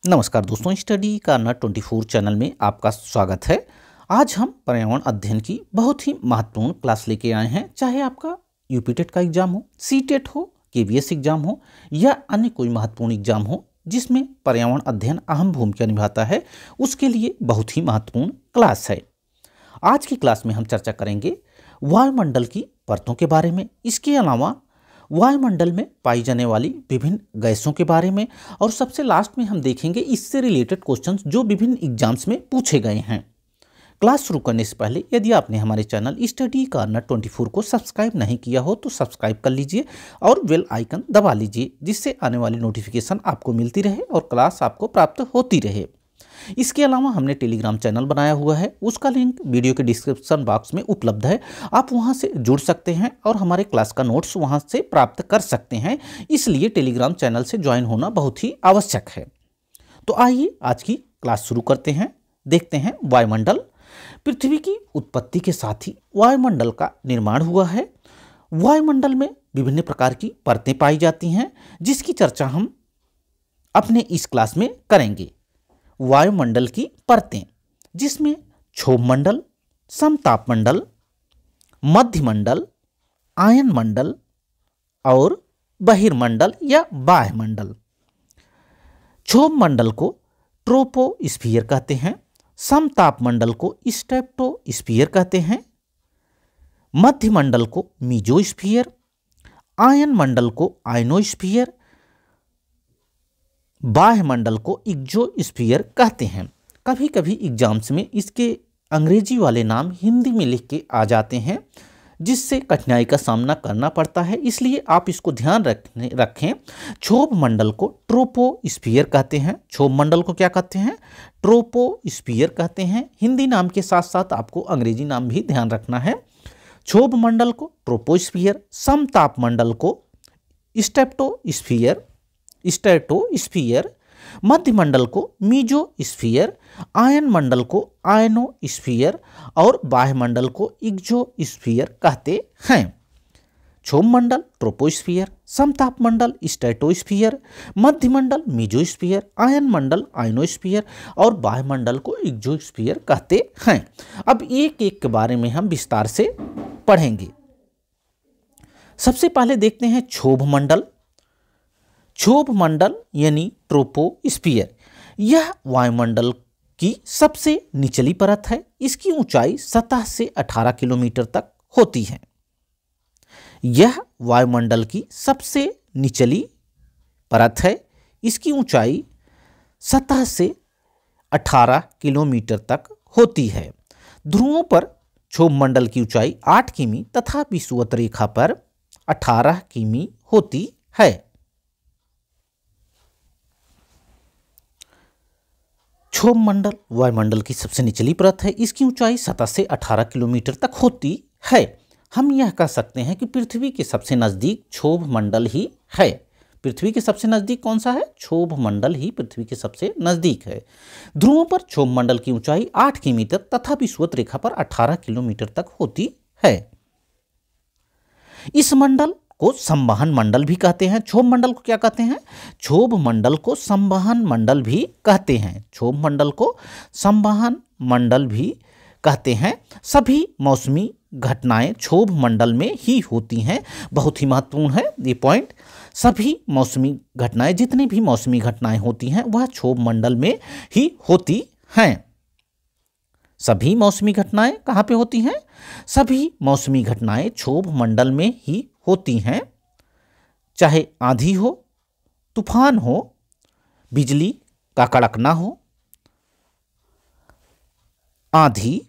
नमस्कार दोस्तों, study corner 24 channel में आपका स्वागत है। आज हम पर्यावरण अध्ययन की बहुत ही महत्वपूर्ण क्लास लेके आए हैं। चाहे आपका यूपीटेट का एग्जाम हो, सीटेट हो, केवीएस एग्जाम हो या अन्य कोई महत्वपूर्ण एग्जाम हो जिसमें पर्यावरण अध्ययन अहम भूमिका निभाता है, उसके लिए बहुत ही महत्वपूर्ण क्लास है। आज की क्लास में हम चर्चा करेंगे वायुमंडल की परतों के बारे में, इसके अलावा वायुमंडल में पाई जाने वाली विभिन्न गैसों के बारे में, और सबसे लास्ट में हम देखेंगे इससे रिलेटेड क्वेश्चंस जो विभिन्न एग्जाम्स में पूछे गए हैं। क्लास शुरू करने से पहले यदि आपने हमारे चैनल स्टडी कार्नर 24 को सब्सक्राइब नहीं किया हो तो सब्सक्राइब कर लीजिए और बेल आइकन दबा लीजिए, जिससे आने वाली नोटिफिकेशन आपको मिलती रहे और क्लास आपको प्राप्त होती रहे। इसके अलावा हमने टेलीग्राम चैनल बनाया हुआ है, उसका लिंक वीडियो के डिस्क्रिप्शन बॉक्स में उपलब्ध है। आप वहां से जुड़ सकते हैं और हमारे क्लास का नोट्स वहां से प्राप्त कर सकते हैं। इसलिए टेलीग्राम चैनल से ज्वाइन होना बहुत ही आवश्यक है। तो आइए आज की क्लास शुरू करते हैं। देखते हैं वायुमंडल। पृथ्वी की उत्पत्ति के साथ ही वायुमंडल का निर्माण हुआ है। वायुमंडल में विभिन्न प्रकार की परतें पाई जाती हैं, जिसकी चर्चा हम अपने इस क्लास में करेंगे। वायुमंडल की परतें, जिसमें क्षोभमंडल, समतापमंडल, मध्यमंडल, आयनमंडल और बहिर्मंडल या बाह्यमंडल। क्षोभमंडल को ट्रोपोस्फियर कहते हैं, समतापमंडल को स्ट्रेटोस्फियर कहते हैं, मध्यमंडल को मीजोस्फियर, आयनमंडल को आयनोस्फियर, बाह्यमंडल को एक्सोस्फियर कहते हैं। कभी कभी एग्जाम्स में इसके अंग्रेजी वाले नाम हिंदी में लिख के आ जाते हैं, जिससे कठिनाई का सामना करना पड़ता है, इसलिए आप इसको ध्यान रखें। क्षोभमंडल को ट्रोपोस्फियर कहते हैं। क्षोभमंडल को क्या कहते हैं? ट्रोपोस्फियर कहते हैं। हिंदी नाम के साथ साथ आपको अंग्रेजी नाम भी ध्यान रखना है। क्षोभमंडल को ट्रोपोस्फियर, समतापमंडल को स्ट्रेटोस्फियर, मध्यमंडल को मीजोस्फियर, आयनमंडल को आयनोस्फियर और बाह्यमंडल को एक्सोस्फियर कहते हैं। क्षोभमंडल ट्रोपोस्फियर, समतापमंडल स्ट्रेटोस्फियर, मध्यमंडल मीजोस्फियर, आयनमंडल आयनोस्फियर और बाह्यमंडल को एक्सोस्फियर कहते हैं। अब एक एक के बारे में हम विस्तार से पढ़ेंगे। सबसे पहले देखते हैं क्षोभमंडल। क्षोभमंडल यानी ट्रोपोस्फियर, यह वायुमंडल की सबसे निचली परत है। इसकी ऊंचाई सतह से 18 किलोमीटर तक होती है। यह वायुमंडल की सबसे निचली परत है। इसकी ऊंचाई सतह से 18 किलोमीटर तक होती है। ध्रुवों पर क्षोभमंडल की ऊंचाई 8 किमी तथा विषुवत रेखा पर 18 किमी होती है। क्षोभमंडल वायुमंडल की सबसे निचली परत है। इसकी ऊंचाई सतह से 18 किलोमीटर तक होती है। हम यह कह सकते हैं कि पृथ्वी के सबसे नज़दीक क्षोभमंडल ही है। पृथ्वी के सबसे नज़दीक कौन सा है? क्षोभमंडल ही पृथ्वी के सबसे नज़दीक है। ध्रुवों पर क्षोभमंडल की ऊंचाई 8 किलोमीटर तथा विषुवत रेखा पर 18 किलोमीटर तक होती है। इस मंडल को संवहन मंडल भी कहते हैं। क्षोभमंडल को क्या कहते हैं? क्षोभमंडल को संवहन मंडल भी कहते हैं। क्षोभमंडल को संवहन मंडल भी कहते हैं। सभी मौसमी घटनाएं क्षोभमंडल में ही होती हैं। बहुत ही महत्वपूर्ण है ये पॉइंट। सभी मौसमी घटनाएं, जितनी भी मौसमी घटनाएं होती हैं वह क्षोभमंडल में ही होती हैं। सभी मौसमी घटनाएं कहाँ पे होती हैं? सभी मौसमी घटनाएं क्षोभमंडल में ही होती हैं। चाहे आंधी हो, तूफान हो, बिजली का कड़कना हो। आंधी,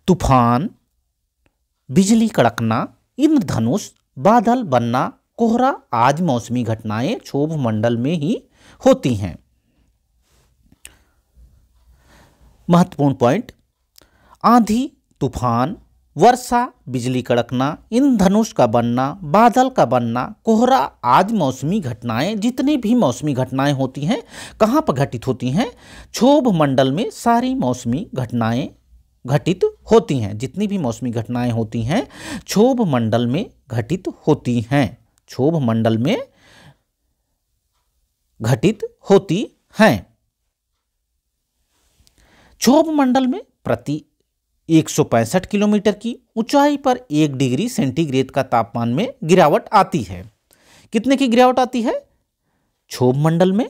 तूफान, बिजली कड़कना, इंद्रधनुष, बादल बनना, कोहरा आदि मौसमी घटनाएं क्षोभमंडल में ही होती हैं। महत्वपूर्ण पॉइंट: आंधी, तूफान, वर्षा, बिजली कड़कना, इंद्रधनुष का बनना, बादल का बनना, कोहरा आदि मौसमी घटनाएं, जितनी भी मौसमी घटनाएं होती हैं कहाँ पर घटित होती हैं? क्षोभमंडल में सारी मौसमी घटनाएं घटित होती हैं। जितनी भी मौसमी घटनाएं होती हैं क्षोभमंडल में घटित होती हैं। क्षोभमंडल में घटित होती हैं। क्षोभ मंडल में प्रति 165 किलोमीटर की ऊंचाई पर 1 डिग्री सेंटीग्रेड का तापमान में गिरावट आती है। कितने की गिरावट आती है? क्षोभ मंडल में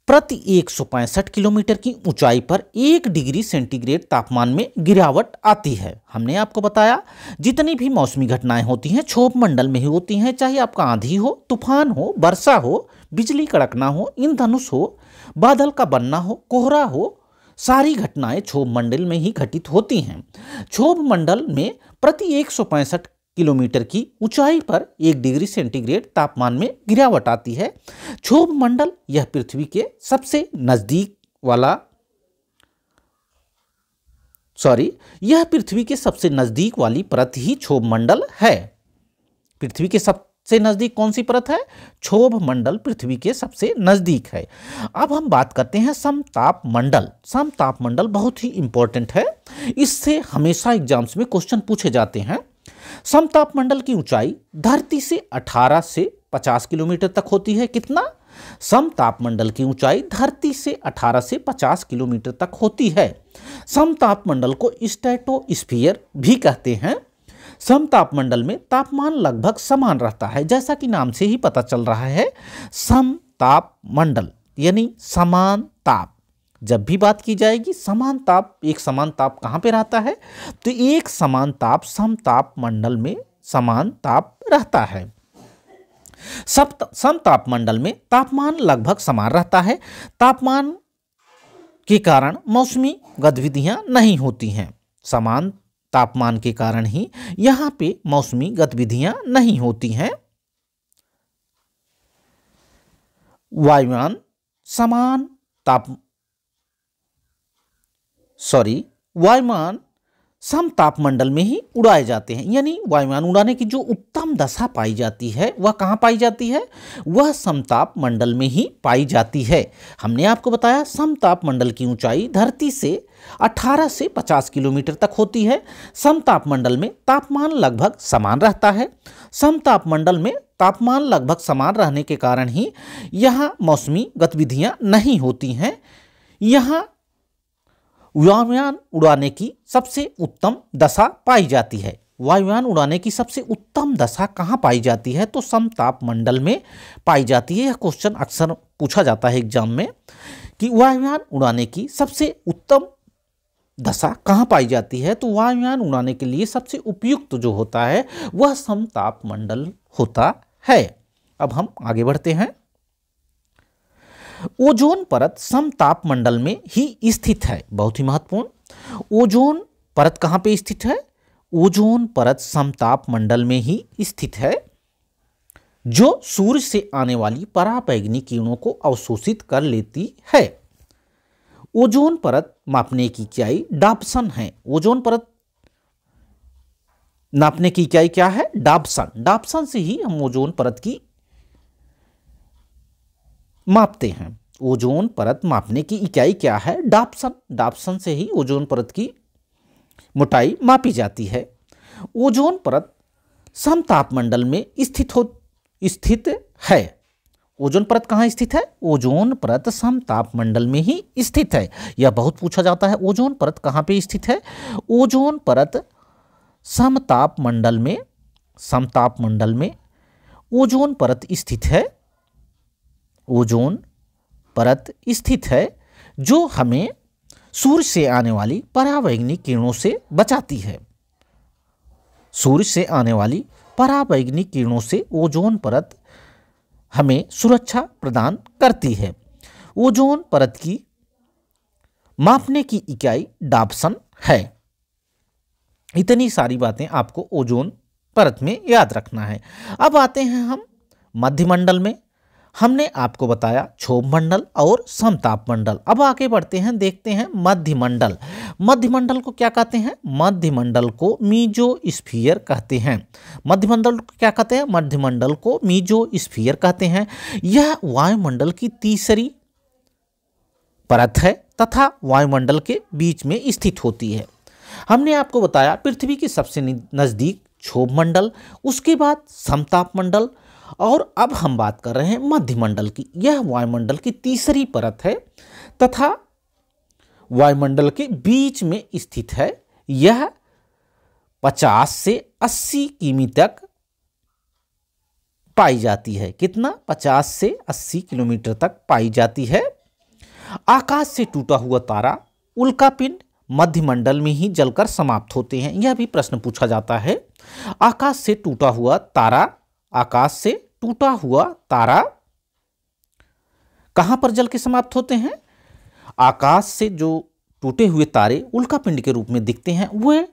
प्रति 165 किलोमीटर की ऊंचाई पर 1 डिग्री सेंटीग्रेड तापमान में गिरावट आती है। हमने आपको बताया जितनी भी मौसमी घटनाएं होती हैं क्षोभ मंडल में ही होती हैं, चाहे आपका आंधी हो, तूफान हो, वर्षा हो, बिजली कड़कना हो, इंद्रधनुष हो, बादल का बनना हो, कोहरा हो, सारी घटनाएं क्षोभ मंडल में ही घटित होती हैं। क्षोभ मंडल में प्रति 165 किलोमीटर की ऊंचाई पर 1 डिग्री सेंटीग्रेड तापमान में गिरावट आती है। क्षोभ मंडल यह पृथ्वी के सबसे नजदीक वाला यह पृथ्वी के सबसे नजदीक वाली परत ही क्षोभ मंडल है। पृथ्वी के सबसे नजदीक कौन सी परत है? क्षोभ मंडल पृथ्वी के सबसे नजदीक है। अब हम बात करते हैं समताप मंडल। समताप मंडल बहुत ही इंपॉर्टेंट है, इससे हमेशा एग्जाम्स में क्वेश्चन पूछे जाते हैं। समताप मंडल की ऊंचाई धरती से 18 से 50 किलोमीटर तक होती है। कितना? समताप मंडल की ऊंचाई धरती से 18 से 50 किलोमीटर तक होती है। समताप मंडल को स्ट्रेटोस्फीयर भी कहते हैं। समताप मंडल में तापमान लगभग समान रहता है, जैसा कि नाम से ही पता चल रहा है। समताप मंडल यानी समान ताप। जब भी बात की जाएगी समान ताप, एक समान ताप कहाँ पे रहता है? तो एक समान ताप समताप मंडल में समान ताप रहता है। समताप मंडल में तापमान लगभग समान रहता है। तापमान के कारण मौसमी गतिविधियां नहीं होती हैं। समान तापमान के कारण ही यहाँ पे मौसमी गतिविधियां नहीं होती हैं। वायुयान वायुयान समताप मंडल में ही उड़ाए जाते हैं। यानी वायुयान उड़ाने की जो उत्तम दशा पाई जाती है वह कहाँ पाई जाती है? वह समताप मंडल में ही पाई जाती है। हमने आपको बताया समताप मंडल की ऊंचाई धरती से 18 से 50 किलोमीटर तक होती है। समताप मंडल में तापमान लगभग समान रहता है। समताप मंडल में तापमान लगभग समान रहने के कारण ही यहाँ मौसमी गतिविधियाँ नहीं होती हैं। यहाँ वायुयान उड़ाने की सबसे उत्तम दशा पाई जाती है। वायुयान उड़ाने की सबसे उत्तम दशा कहाँ पाई जाती है? तो समताप मंडल में पाई जाती है। यह क्वेश्चन अक्सर पूछा जाता है एग्जाम में कि वायुयान उड़ाने की सबसे उत्तम दशा कहाँ पाई जाती है? तो वायुयान उड़ाने के लिए सबसे उपयुक्त जो होता है वह समताप मंडल होता है। अब हम आगे बढ़ते हैं। ओजोन परत समताप मंडल में ही स्थित है। बहुत ही महत्वपूर्ण, ओजोन परत कहाँ पे स्थित है? ओजोन परत समताप मंडल में ही स्थित है, जो सूर्य से आने वाली पराबैंगनी किरणों को अवशोषित कर लेती है। ओजोन परत मापने की इकाई डाप्सन है। ओजोन परत नापने की इकाई क्या है? डाप्सन। डाप्सन से ही हम ओजोन परत की मापते हैं। ओजोन परत मापने की इकाई क्या है? डाप्सन। डाप्सन से ही ओजोन परत की मोटाई मापी जाती है। ओजोन परत समताप मंडल में स्थित है। ओजोन परत कहाँ स्थित है? ओजोन परत समताप मंडल में ही स्थित है। यह बहुत पूछा जाता है, ओजोन परत कहाँ पे स्थित है? ओजोन परत समताप मंडल में ओजोन परत स्थित है। ओजोन परत स्थित है जो हमें सूर्य से आने वाली पराबैंगनी किरणों से बचाती है। सूर्य से आने वाली पराबैंगनी किरणों से ओजोन परत हमें सुरक्षा प्रदान करती है। ओजोन परत की मापने की इकाई डाप्सन है। इतनी सारी बातें आपको ओजोन परत में याद रखना है। अब आते हैं हम मध्यमंडल में। हमने आपको बताया क्षोभ मंडल और समताप मंडल। अब आगे बढ़ते हैं, देखते हैं मध्यमंडल। मध्यमंडल को क्या कहते हैं? मध्यमंडल को मीजोस्फीयर कहते हैं। मध्यमंडल को क्या कहते हैं? मध्यमंडल को मीजोस्फीयर कहते हैं। यह वायुमंडल की तीसरी परत है तथा वायुमंडल के बीच में स्थित होती है। हमने आपको बताया पृथ्वी के सबसे नज़दीक क्षोभ मंडल, उसके बाद समताप मंडल और अब हम बात कर रहे हैं मध्यमंडल की। यह वायुमंडल की तीसरी परत है तथा वायुमंडल के बीच में स्थित है। यह 50 से 80 किमी तक पाई जाती है। कितना? 50 से 80 किलोमीटर तक पाई जाती है। आकाश से टूटा हुआ तारा, उल्कापिंड मध्यमंडल में ही जलकर समाप्त होते हैं। यह भी प्रश्न पूछा जाता है। आकाश से टूटा हुआ तारा, आकाश से टूटा हुआ तारा कहां पर जल के समाप्त होते हैं? आकाश से जो टूटे हुए तारे उल्कापिंड के रूप में दिखते हैं वे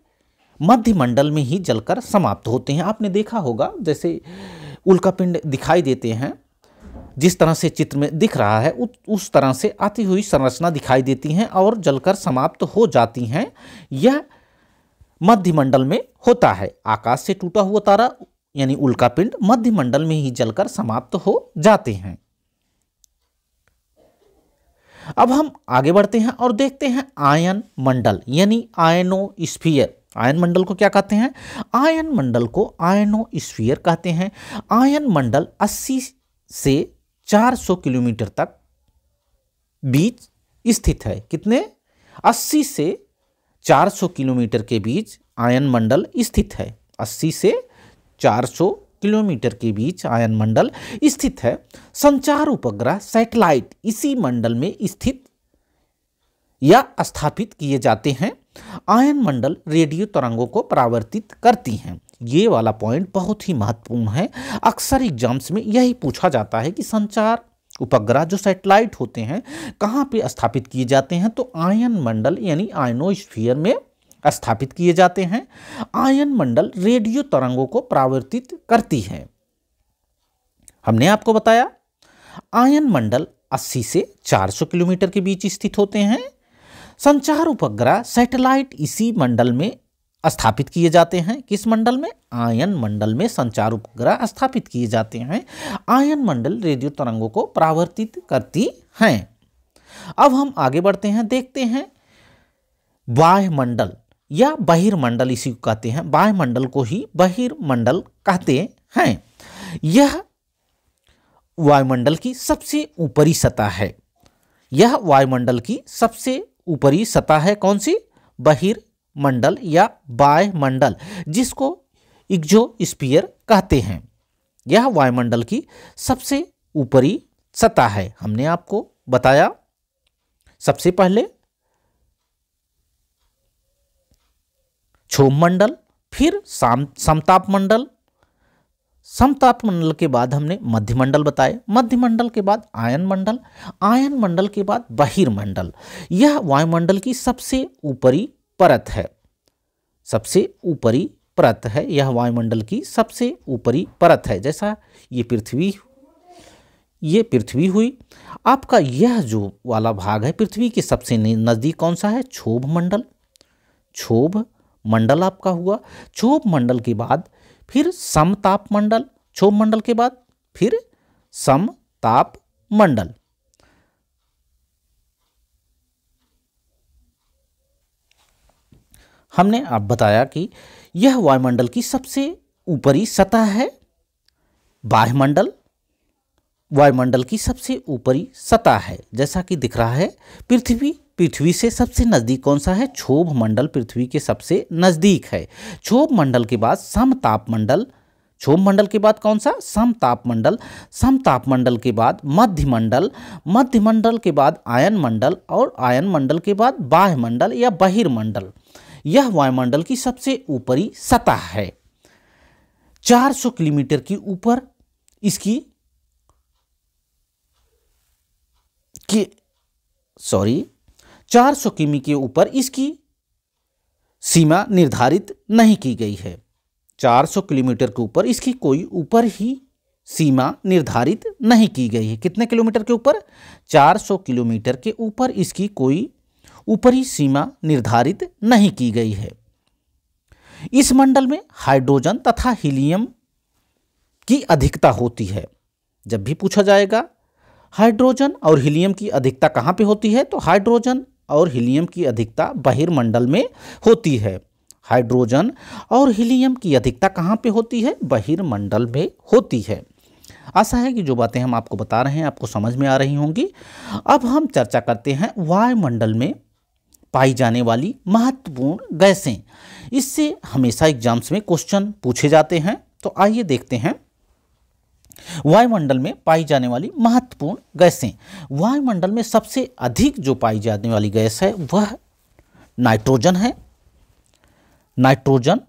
मध्यमंडल में ही जलकर समाप्त होते हैं। आपने देखा होगा जैसे उल्कापिंड दिखाई देते हैं, जिस तरह से चित्र में दिख रहा है उस तरह से आती हुई संरचना दिखाई देती हैं और जलकर समाप्त हो जाती हैं। यह मध्यमंडल में होता है। आकाश से टूटा हुआ तारा यानी उल्कापिंड मध्यमंडल में ही जलकर समाप्त हो जाते हैं। अब हम आगे बढ़ते हैं और देखते हैं आयन मंडल यानी आयनोस्फीयर। आयन मंडल को क्या कहते हैं? आयन मंडल को आयनोस्फीयर कहते हैं। आयन मंडल 80 से 400 किलोमीटर तक बीच स्थित है। कितने? 80 से 400 किलोमीटर के बीच आयन मंडल स्थित है। 80 से 400 किलोमीटर के बीच आयन मंडल स्थित है। संचार उपग्रह सैटेलाइट इसी मंडल में स्थित या स्थापित किए जाते हैं। आयन मंडल रेडियो तरंगों को परावर्तित करती हैं। ये वाला पॉइंट बहुत ही महत्वपूर्ण है। अक्सर एग्जाम्स में यही पूछा जाता है कि संचार उपग्रह जो सैटेलाइट होते हैं कहाँ पे स्थापित किए जाते हैं? तो आयन मंडल यानी आयनोस्फीयर में स्थापित किए जाते हैं। आयन मंडल रेडियो तरंगों को परावर्तित करती है। हमने आपको बताया आयन मंडल 80 से 400 किलोमीटर के बीच स्थित होते हैं। संचार उपग्रह सैटेलाइट इसी मंडल में स्थापित किए जाते हैं। किस मंडल में? आयन मंडल में संचार उपग्रह स्थापित किए जाते हैं। आयन मंडल रेडियो तरंगों को परावर्तित करती हैं। अब हम आगे बढ़ते हैं, देखते हैं वायुमंडल या बहिर्मंडल इसी को कहते हैं। वायुमंडल को ही बहिर्मंडल कहते हैं। यह वायुमंडल की सबसे ऊपरी सतह है। यह वायुमंडल की सबसे ऊपरी सतह है। कौन सी? बहिर्मंडल या वायुमंडल, जिसको इग्जोस्फीयर कहते हैं। यह वायुमंडल की सबसे ऊपरी सतह है। हमने आपको बताया सबसे पहले क्षोभ मंडल, फिर समताप मंडल, समताप मंडल के बाद हमने मध्यमंडल बताए, मध्यमंडल के बाद आयन मंडल, आयन मंडल के बाद बहिर्मंडल। यह वायुमंडल की सबसे ऊपरी परत है। सबसे ऊपरी परत है। यह वायुमंडल की सबसे ऊपरी परत है। जैसा ये पृथ्वी हुई। आपका यह जो वाला भाग है पृथ्वी के सबसे नज़दीक कौन सा है? क्षोभ मंडल। क्षोभ मंडल आपका हुआ। क्षोभ मंडल के बाद फिर समताप मंडल, क्षोभ मंडल के बाद फिर समताप मंडल। हमने आप बताया कि यह वायुमंडल की सबसे ऊपरी सतह है। वायुमंडल वायुमंडल की सबसे ऊपरी सतह है। जैसा कि दिख रहा है पृथ्वी से सबसे नज़दीक कौन सा है? क्षोभ मंडल पृथ्वी के सबसे नज़दीक है। क्षोभ मंडल के बाद समताप मंडल, क्षोभ मंडल के बाद कौन सा? समताप मंडल, समताप मंडल के बाद मध्यमंडल, मध्यमंडल के बाद आयन मंडल और आयन मंडल के बाद वायुमंडल या बहिर्मंडल। यह वायुमंडल की सबसे ऊपरी सतह है। 400 किलोमीटर के ऊपर इसकी 400 किमी के ऊपर इसकी सीमा निर्धारित नहीं की गई है। 400 किलोमीटर के ऊपर इसकी कोई ऊपर ही सीमा निर्धारित नहीं की गई है। कितने किलोमीटर के ऊपर? 400 किलोमीटर के ऊपर इसकी कोई ऊपरी सीमा निर्धारित नहीं की गई है। इस मंडल में हाइड्रोजन तथा हीलियम की अधिकता होती है। जब भी पूछा जाएगा हाइड्रोजन और हीलियम की अधिकता कहाँ पे होती है, तो हाइड्रोजन और हीलियम की अधिकता बहिर्मंडल में होती है। हाइड्रोजन और हीलियम की अधिकता कहाँ पे होती है? बहिर्मंडल में होती है। आशा है कि जो बातें हम आपको बता रहे हैं आपको समझ में आ रही होंगी। अब हम चर्चा करते हैं वायुमंडल में पाई जाने वाली महत्वपूर्ण गैसें। इससे हमेशा एग्जाम्स में क्वेश्चन पूछे जाते हैं। तो आइए देखते हैं वायुमंडल में पाई जाने वाली महत्वपूर्ण गैसें। वायुमंडल में सबसे अधिक जो पाई जाने वाली गैस है वह नाइट्रोजन है। नाइट्रोजन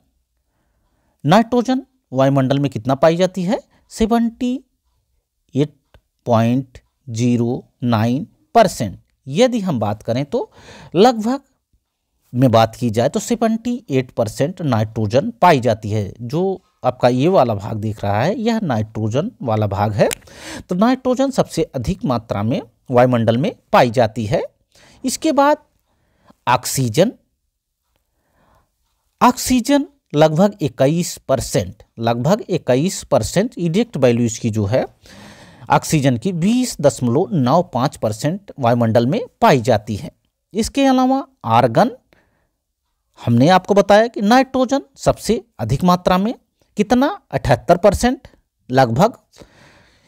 वायुमंडल में कितना पाई जाती है? 78.09%। यदि हम बात करें तो लगभग में बात की जाए तो 78% नाइट्रोजन पाई जाती है। जो आपका ये वाला भाग दिख रहा है यह नाइट्रोजन वाला भाग है। तो नाइट्रोजन सबसे अधिक मात्रा में वायुमंडल में पाई जाती है। इसके बाद ऑक्सीजन लगभग 21%, इजेक्ट वैल्यू इसकी जो है ऑक्सीजन की 20.95% वायुमंडल में पाई जाती है। इसके अलावा आर्गन, हमने आपको बताया कि नाइट्रोजन सबसे अधिक मात्रा में कितना 78%, लगभग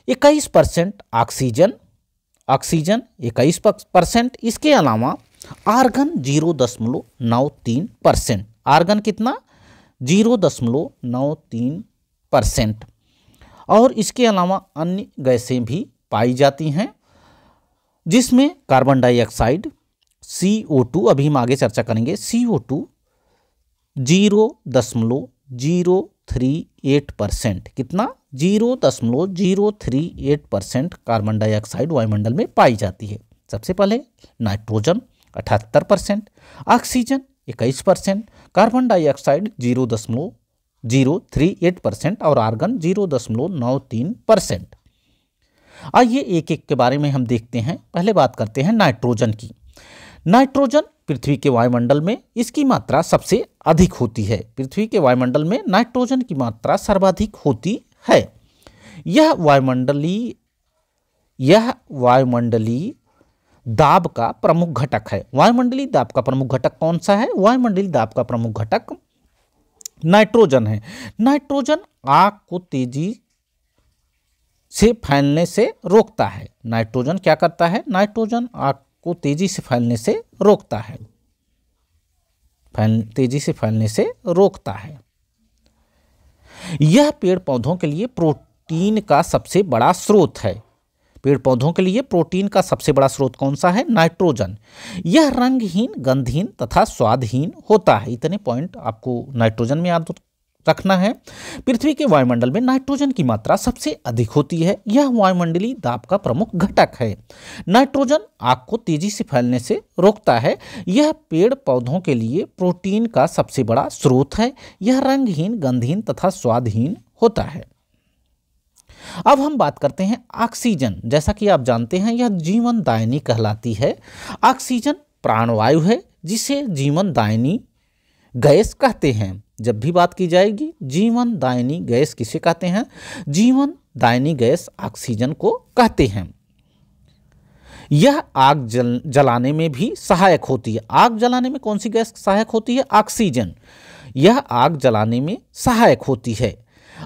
21% ऑक्सीजन 21%। इसके अलावा आर्गन 0.93%, आर्गन कितना 0.93%। और इसके अलावा अन्य गैसें भी पाई जाती हैं जिसमें कार्बन डाइऑक्साइड CO2, अभी हम आगे चर्चा करेंगे, CO2 0.038%, कितना 0.038% कार्बन डाइऑक्साइड वायुमंडल में पाई जाती है। सबसे पहले नाइट्रोजन 78%, ऑक्सीजन 21%, कार्बन डाइऑक्साइड 0.038% और आर्गन 0.93%। आइए एक एक के बारे में हम देखते हैं। पहले बात करते हैं नाइट्रोजन की। नाइट्रोजन पृथ्वी के वायुमंडल में इसकी मात्रा सबसे अधिक होती है। पृथ्वी के वायुमंडल में नाइट्रोजन की मात्रा सर्वाधिक होती है। यह वायुमंडलीय दाब का प्रमुख घटक है। वायुमंडलीय दाब का प्रमुख घटक कौन सा है? वायुमंडलीय दाब का प्रमुख घटक नाइट्रोजन है। नाइट्रोजन आग को तेजी से फैलने से रोकता है। नाइट्रोजन क्या करता है? नाइट्रोजन आग को तेजी से फैलने से रोकता है, तेजी से फैलने से रोकता है। यह पेड़ पौधों के लिए प्रोटीन का सबसे बड़ा स्रोत है। पेड़ पौधों के लिए प्रोटीन का सबसे बड़ा स्रोत कौन सा है? नाइट्रोजन। यह रंगहीन, गंधहीन तथा स्वादहीन होता है। इतने पॉइंट आपको नाइट्रोजन में याद रखना है। पृथ्वी के वायुमंडल में नाइट्रोजन की मात्रा सबसे अधिक होती है। यह वायुमंडलीय दाब का प्रमुख घटक है। नाइट्रोजन आग को तेजी से फैलने से रोकता है। यह पेड़ पौधों के लिए प्रोटीन का सबसे बड़ा स्रोत है। यह रंगहीन, गंधहीन तथा स्वादहीन होता है। अब हम बात करते हैं ऑक्सीजन। जैसा कि आप जानते हैं यह जीवनदायिनी कहलाती है। ऑक्सीजन प्राणवायु है जिसे जीवनदायिनी गैस कहते हैं। जब भी बात की जाएगी जीवनदायिनी गैस किसे कहते हैं? जीवनदायिनी गैस ऑक्सीजन को कहते हैं। यह आग जलाने में भी सहायक होती है। आग जलाने में कौन सी गैस सहायक होती है? ऑक्सीजन। यह आग जलाने में सहायक होती है।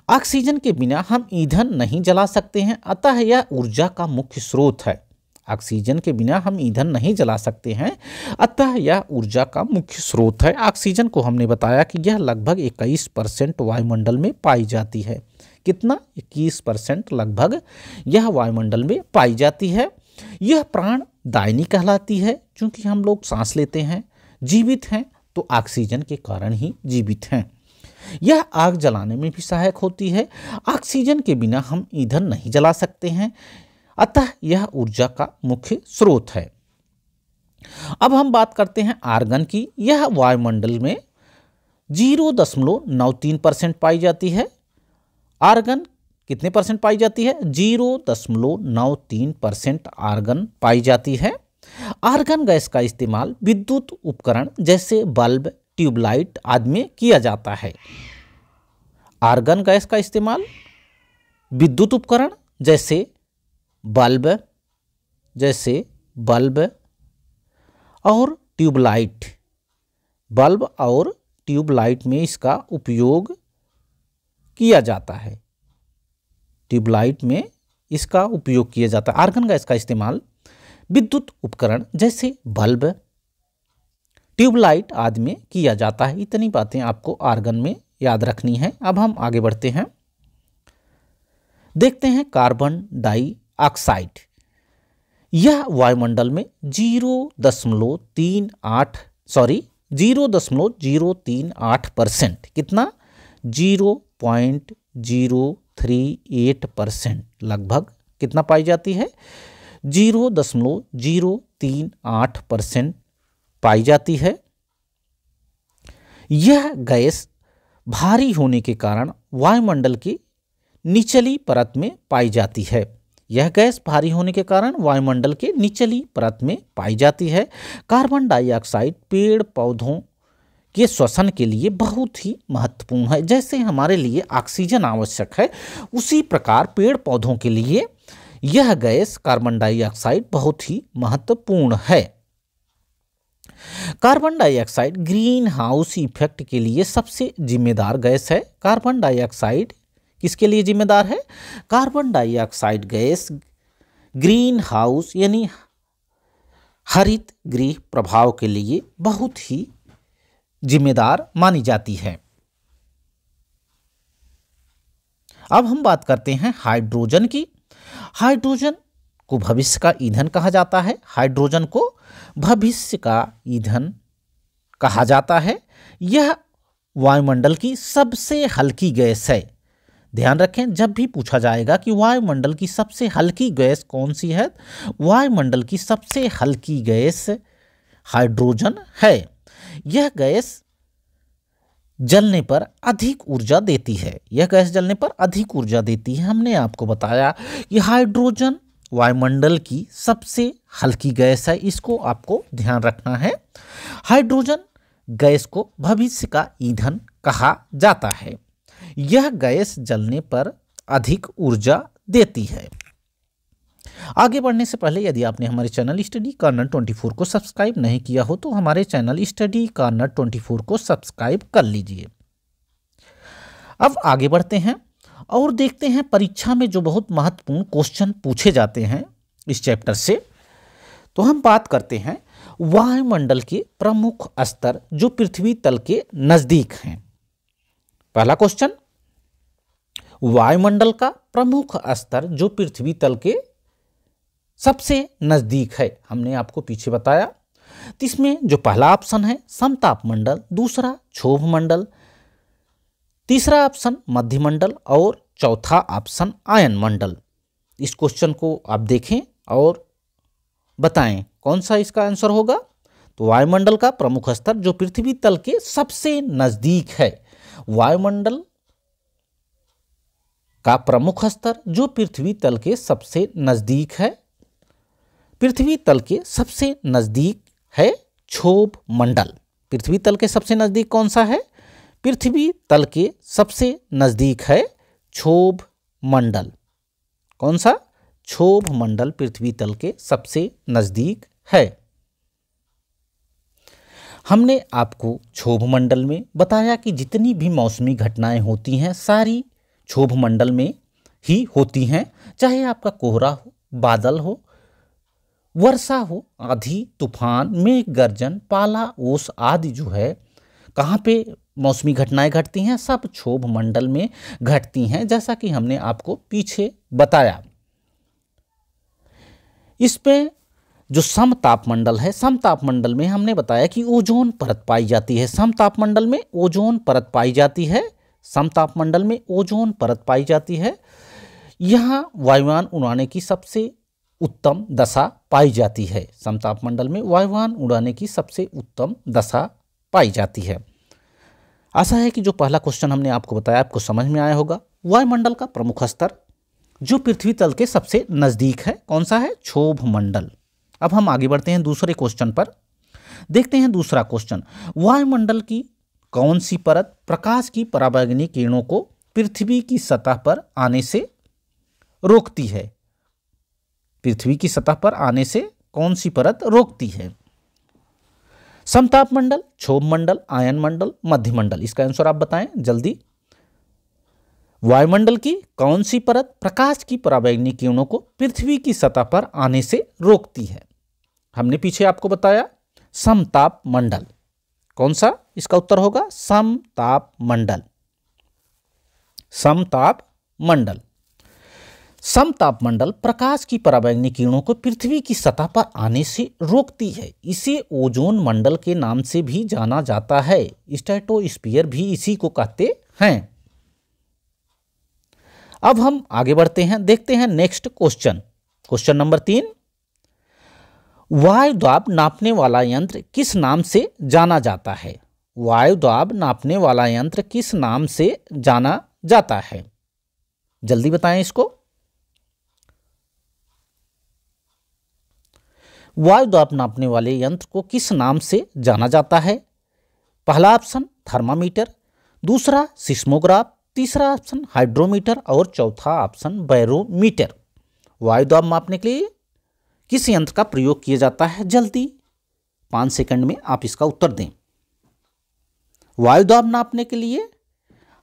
ऑक्सीजन के बिना हम ईंधन नहीं जला सकते हैं, अतः यह ऊर्जा का मुख्य स्रोत है। ऑक्सीजन के बिना हम ईंधन नहीं जला सकते हैं, अतः यह ऊर्जा का मुख्य स्रोत है। ऑक्सीजन को हमने बताया कि यह लगभग 21% वायुमंडल में पाई जाती है। कितना? 21% लगभग यह वायुमंडल में पाई जाती है। यह प्राणदायिनी कहलाती है क्योंकि हम लोग सांस लेते हैं, जीवित हैं तो ऑक्सीजन के कारण ही जीवित हैं। यह आग जलाने में भी सहायक होती है। ऑक्सीजन के बिना हम ईंधन नहीं जला सकते हैं, अतः यह ऊर्जा का मुख्य स्रोत है। अब हम बात करते हैं आर्गन की। यह वायुमंडल में 0.93% पाई जाती है। आर्गन कितने परसेंट पाई जाती है? 0.93% आर्गन पाई जाती है। आर्गन गैस का इस्तेमाल विद्युत उपकरण जैसे बल्ब, ट्यूबलाइट आदि में किया जाता है। आर्गन गैस का इस्तेमाल विद्युत उपकरण जैसे बल्ब और ट्यूबलाइट, बल्ब और ट्यूबलाइट में इसका उपयोग किया जाता है। ट्यूबलाइट में इसका उपयोग किया जाता है। आर्गन गैस का इस्तेमाल विद्युत उपकरण जैसे बल्ब, ट्यूबलाइट आदि में किया जाता है। इतनी बातें आपको आर्गन में याद रखनी है। अब हम आगे बढ़ते हैं, देखते हैं कार्बन डाइऑक्साइड। यह वायुमंडल में 0.038%, कितना 0.038% लगभग कितना पाई जाती है, 0.038% पाई जाती है। यह गैस भारी होने के कारण वायुमंडल की निचली परत में पाई जाती है। यह गैस भारी होने के कारण वायुमंडल के निचली परत में पाई जाती है। कार्बन डाइऑक्साइड पेड़ पौधों के श्वसन के लिए बहुत ही महत्वपूर्ण है। जैसे हमारे लिए ऑक्सीजन आवश्यक है, उसी प्रकार पेड़ पौधों के लिए यह गैस कार्बन डाइऑक्साइड बहुत ही महत्वपूर्ण है। Carbon dioxide green house effect के लिए सबसे जिम्मेदार गैस है। कार्बन डाइऑक्साइड किसके लिए जिम्मेदार है? Carbon dioxide gas green house यानी हरित गृह प्रभाव के लिए बहुत ही जिम्मेदार मानी जाती है। अब हम बात करते हैं हाइड्रोजन की। हाइड्रोजन को भविष्य का ईंधन कहा जाता है। हाइड्रोजन को भविष्य का ईंधन कहा जाता है। यह वायुमंडल की सबसे हल्की गैस है। ध्यान रखें, जब भी पूछा जाएगा कि वायुमंडल की सबसे हल्की गैस कौन सी है, वायुमंडल की सबसे हल्की गैस हाइड्रोजन है। यह गैस जलने पर अधिक ऊर्जा देती है। यह गैस जलने पर अधिक ऊर्जा देती है। हमने आपको बताया कि हाइड्रोजन वायुमंडल की सबसे हल्की गैस है, इसको आपको ध्यान रखना है। हाइड्रोजन गैस को भविष्य का ईंधन कहा जाता है। यह गैस जलने पर अधिक ऊर्जा देती है। आगे बढ़ने से पहले यदि आपने हमारे चैनल स्टडी कॉर्नर 24 को सब्सक्राइब नहीं किया हो तो हमारे चैनल स्टडी कॉर्नर 24 को सब्सक्राइब कर लीजिए। अब आगे बढ़ते हैं और देखते हैं परीक्षा में जो बहुत महत्वपूर्ण क्वेश्चन पूछे जाते हैं इस चैप्टर से। तो हम बात करते हैं वायुमंडल के प्रमुख स्तर जो पृथ्वी तल के नजदीक हैं। पहला क्वेश्चन, वायुमंडल का प्रमुख स्तर जो पृथ्वी तल के सबसे नजदीक है। हमने आपको पीछे बताया। तो इसमें जो पहला ऑप्शन है समताप मंडल, दूसरा क्षोभ मंडल, तीसरा ऑप्शन मध्यमंडल और चौथा ऑप्शन आयन मंडल। इस क्वेश्चन को आप देखें और बताएं कौन सा इसका आंसर होगा। तो वायुमंडल का प्रमुख स्तर जो पृथ्वी तल के सबसे नजदीक है। वायुमंडल का प्रमुख स्तर जो पृथ्वी तल के सबसे नजदीक है। पृथ्वी तल के सबसे नजदीक है क्षोभ मंडल। पृथ्वी तल के सबसे नजदीक कौन सा है? पृथ्वी तल के सबसे नजदीक है क्षोभ मंडल। कौन सा? क्षोभ मंडल पृथ्वी तल के सबसे नजदीक है। हमने आपको क्षोभ मंडल में बताया कि जितनी भी मौसमी घटनाएं होती हैं सारी क्षोभ मंडल में ही होती हैं। चाहे आपका कोहरा हो, बादल हो, वर्षा हो, आंधी तूफान, मेघ गर्जन, पाला ओस आदि जो है कहाँ पे मौसमी घटनाएं घटती हैं, सब क्षोभ मंडल में घटती हैं, जैसा कि हमने आपको पीछे बताया। इस पे जो समतापमंडल है, समतापमंडल में हमने बताया कि ओजोन परत पाई जाती है। समतापमंडल में ओजोन परत पाई जाती है। समतापमंडल में ओजोन परत पाई जाती है। यहाँ वायुयान उड़ाने की सबसे उत्तम दशा पाई जाती है। समतापमंडल में वायुयान उड़ाने की सबसे उत्तम दशा पाई जाती है। आशा है कि जो पहला क्वेश्चन हमने आपको बताया आपको समझ में आया होगा। वायुमंडल का प्रमुख स्तर जो पृथ्वी तल के सबसे नजदीक है कौन सा है? क्षोभ मंडल। अब हम आगे बढ़ते हैं दूसरे क्वेश्चन पर। देखते हैं दूसरा क्वेश्चन, वायुमंडल की कौन सी परत प्रकाश की पराबैंगनी किरणों को पृथ्वी की सतह पर आने से रोकती है? पृथ्वी की सतह पर आने से कौन सी परत रोकती है? समताप मंडल, क्षोभ मंडल, आयन मंडल, मध्यमंडल। इसका आंसर आप बताएं जल्दी। वायुमंडल की कौन सी परत प्रकाश की पराबैंगनी किरणों को पृथ्वी की सतह पर आने से रोकती है? हमने पीछे आपको बताया समताप मंडल। कौन सा इसका उत्तर होगा? समताप मंडल। समताप मंडल। समताप मंडल प्रकाश की पराबैंगनी किरणों को पृथ्वी की सतह पर आने से रोकती है। इसे ओजोन मंडल के नाम से भी जाना जाता है। स्ट्रेटोस्फीयर भी इसी को कहते हैं। अब हम आगे बढ़ते हैं, देखते हैं नेक्स्ट क्वेश्चन। क्वेश्चन नंबर 3, वायु दाब नापने वाला यंत्र किस नाम से जाना जाता है? वायु दाब नापने वाला यंत्र किस नाम से जाना जाता है? जल्दी बताएं इसको। वायु दाब नापने वाले यंत्र को किस नाम से जाना जाता है? पहला ऑप्शन थर्मामीटर, दूसरा सिस्मोग्राफ, तीसरा ऑप्शन हाइड्रोमीटर और चौथा ऑप्शन बैरोमीटर। वायु दाब मापने के लिए किस यंत्र का प्रयोग किया जाता है? जल्दी 5 सेकंड में आप इसका उत्तर दें। वायु दाब नापने के लिए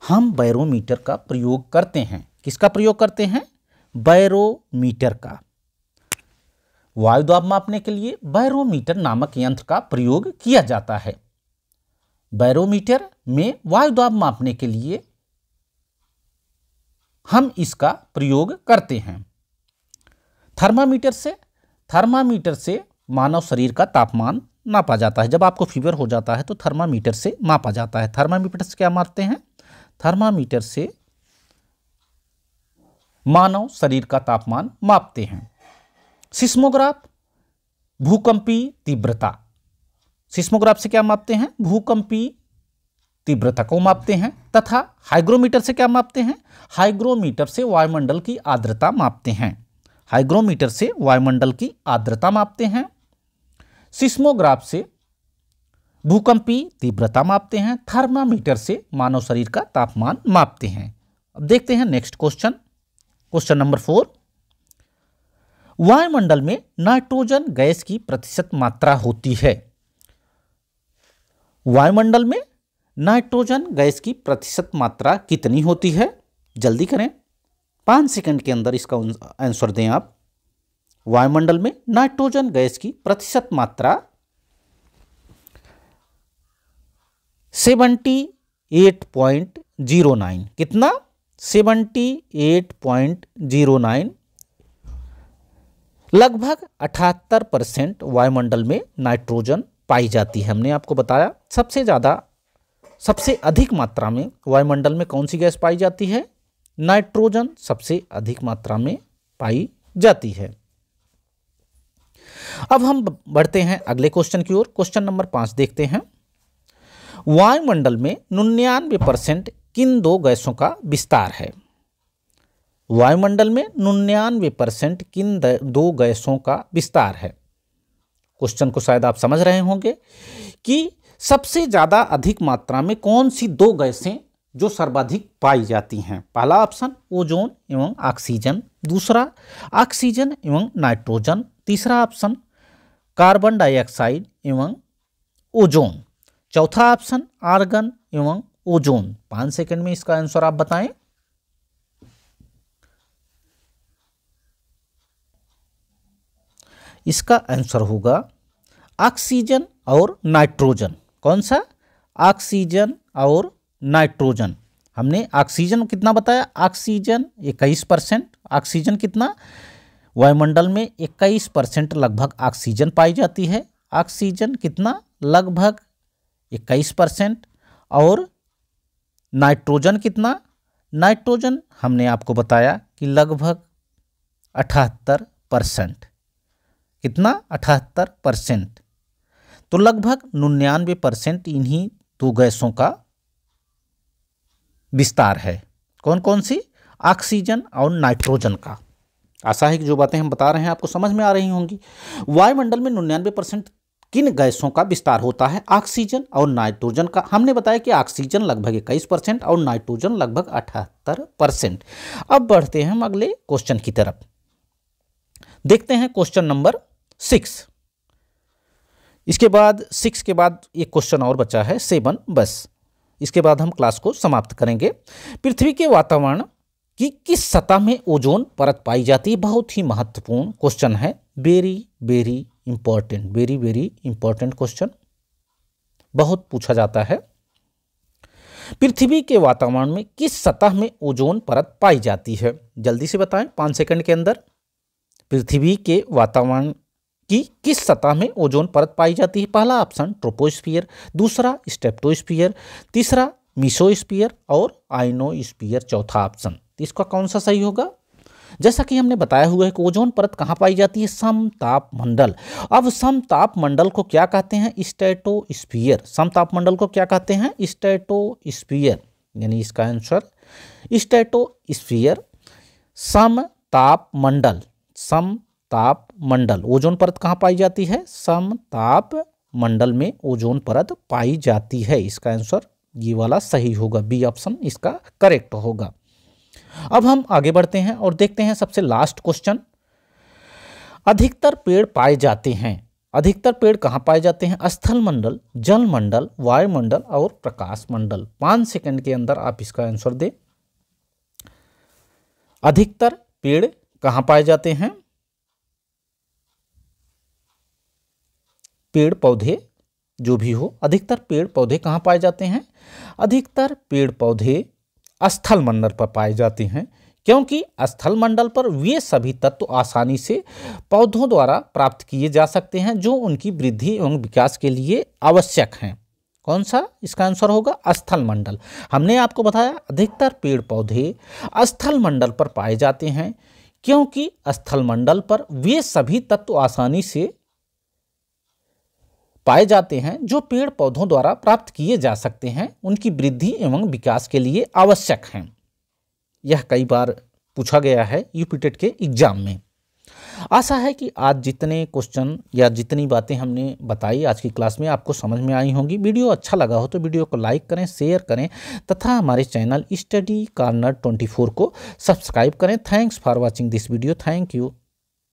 हम बैरोमीटर का प्रयोग करते हैं। किसका प्रयोग करते हैं? बैरोमीटर का। वायु दाब मापने के लिए बैरोमीटर नामक यंत्र का प्रयोग किया जाता है। बैरोमीटर में वायु दाब मापने के लिए हम इसका प्रयोग करते हैं। थर्मामीटर से मानव शरीर का तापमान नापा जाता है। जब आपको फीवर हो जाता है तो थर्मामीटर से मापा जाता है। थर्मामीटर से क्या मापते हैं? थर्मामीटर से मानव शरीर का तापमान मापते हैं। सिस्मोग्राफ भूकंपीय तीव्रता। सिस्मोग्राफ से क्या मापते हैं? भूकंपीय तीव्रता को मापते हैं। तथा हाइग्रोमीटर से क्या मापते हैं? हाइग्रोमीटर से वायुमंडल की आर्द्रता मापते हैं। हाइग्रोमीटर से वायुमंडल की आर्द्रता मापते हैं। सिस्मोग्राफ से भूकंपीय तीव्रता मापते हैं। थर्मामीटर से मानव शरीर का तापमान मापते हैं। अब देखते हैं नेक्स्ट क्वेश्चन। क्वेश्चन नंबर 4, वायुमंडल में नाइट्रोजन गैस की प्रतिशत मात्रा होती है। वायुमंडल में नाइट्रोजन गैस की प्रतिशत मात्रा कितनी होती है? जल्दी करें, 5 सेकंड के अंदर इसका आंसर दें आप। वायुमंडल में नाइट्रोजन गैस की प्रतिशत मात्रा 78.09। कितना? 78.09। लगभग 78% वायुमंडल में नाइट्रोजन पाई जाती है। हमने आपको बताया सबसे अधिक मात्रा में वायुमंडल में कौन सी गैस पाई जाती है? नाइट्रोजन सबसे अधिक मात्रा में पाई जाती है। अब हम बढ़ते हैं अगले क्वेश्चन की ओर। क्वेश्चन नंबर 5 देखते हैं। वायुमंडल में 99% किन दो गैसों का विस्तार है? वायुमंडल में 99% किन दो गैसों का विस्तार है? क्वेश्चन को शायद आप समझ रहे होंगे कि सबसे ज़्यादा अधिक मात्रा में कौन सी दो गैसें जो सर्वाधिक पाई जाती हैं। पहला ऑप्शन ओजोन एवं ऑक्सीजन, दूसरा ऑक्सीजन एवं नाइट्रोजन, तीसरा ऑप्शन कार्बन डाइऑक्साइड एवं ओजोन, चौथा ऑप्शन आर्गन एवं ओजोन। 5 सेकंड में इसका आंसर आप बताएं। इसका आंसर होगा ऑक्सीजन और नाइट्रोजन। कौन सा? ऑक्सीजन और नाइट्रोजन। हमने ऑक्सीजन कितना बताया? ऑक्सीजन 21%। ऑक्सीजन कितना? वायुमंडल में 21% लगभग ऑक्सीजन पाई जाती है। ऑक्सीजन कितना? लगभग 21%। और नाइट्रोजन कितना? नाइट्रोजन हमने आपको बताया कि लगभग 78%। कितना? 78%। तो लगभग 99% इन्हीं दो गैसों का विस्तार है। कौन कौन सी? ऑक्सीजन और नाइट्रोजन का। आशा है कि जो बातें हम बता रहे हैं आपको समझ में आ रही होंगी। वायुमंडल में 99% किन गैसों का विस्तार होता है? ऑक्सीजन और नाइट्रोजन का। हमने बताया कि ऑक्सीजन लगभग 21% और नाइट्रोजन लगभग 78%। अब बढ़ते हैं हम अगले क्वेश्चन की तरफ। देखते हैं क्वेश्चन नंबर 6। इसके बाद 6 के बाद एक क्वेश्चन और बचा है 7 बस। इसके बाद हम क्लास को समाप्त करेंगे। पृथ्वी के वातावरण की किस सतह में ओजोन परत पाई जाती है? बहुत ही महत्वपूर्ण क्वेश्चन है, वेरी वेरी इंपॉर्टेंट क्वेश्चन, बहुत पूछा जाता है। पृथ्वी के वातावरण में किस सतह में ओजोन परत पाई जाती है? जल्दी से बताएं 5 सेकंड के अंदर। पृथ्वी के वातावरण की किस सतह में ओजोन परत पाई जाती है? पहला ऑप्शन ट्रोपोस्फियर, दूसरा स्ट्रेटोस्फियर, तीसरा मीसोस्फियर और आइनोस्फियर चौथा ऑप्शन। इसका कौन सा सही होगा? जैसा कि हमने बताया हुआ है कि ओजोन परत कहाँ पाई जाती है? समताप मंडल। अब समताप मंडल को क्या कहते हैं? स्ट्रेटोस्फियर। समताप मंडल को क्या कहते हैं? स्ट्रेटोस्फियर, यानी इसका आंसर स्ट्रेटोस्फियर। समताप मंडल, समताप मंडल। ओजोन परत कहाँ पाई जाती है? समताप मंडल में ओजोन परत पाई जाती है। इसका आंसर ये वाला सही होगा, बी ऑप्शन इसका करेक्ट होगा। अब हम आगे बढ़ते हैं और देखते हैं सबसे लास्ट क्वेश्चन। अधिकतर पेड़ पाए जाते हैं, अधिकतर पेड़ कहाँ पाए जाते हैं? स्थल मंडल, जल मंडल, वायुमंडल और प्रकाश मंडल। 5 सेकंड के अंदर आप इसका आंसर दें। अधिकतर पेड़ कहाँ पाए जाते हैं? पेड़ पौधे जो भी हो, अधिकतर पेड़ पौधे कहाँ पाए जाते हैं? अधिकतर पेड़ पौधे स्थल मंडल पर पाए जाते हैं, क्योंकि स्थल मंडल पर वे सभी तत्व आसानी से पौधों द्वारा प्राप्त किए जा सकते हैं जो उनकी वृद्धि एवं विकास के लिए आवश्यक हैं। कौन सा इसका आंसर होगा? स्थल मंडल। हमने आपको बताया अधिकतर पेड़ पौधे स्थल मंडल पर पाए जाते हैं, क्योंकि स्थल मंडल पर वे सभी तत्व आसानी से पाए जाते हैं जो पेड़ पौधों द्वारा प्राप्त किए जा सकते हैं, उनकी वृद्धि एवं विकास के लिए आवश्यक हैं। यह कई बार पूछा गया है यूपीटेट के एग्जाम में। आशा है कि आज जितने क्वेश्चन या जितनी बातें हमने बताई आज की क्लास में आपको समझ में आई होंगी। वीडियो अच्छा लगा हो तो वीडियो को लाइक करें, शेयर करें तथा हमारे चैनल स्टडी कॉर्नर 24 को सब्सक्राइब करें। Thanks for watching this video. Thank you.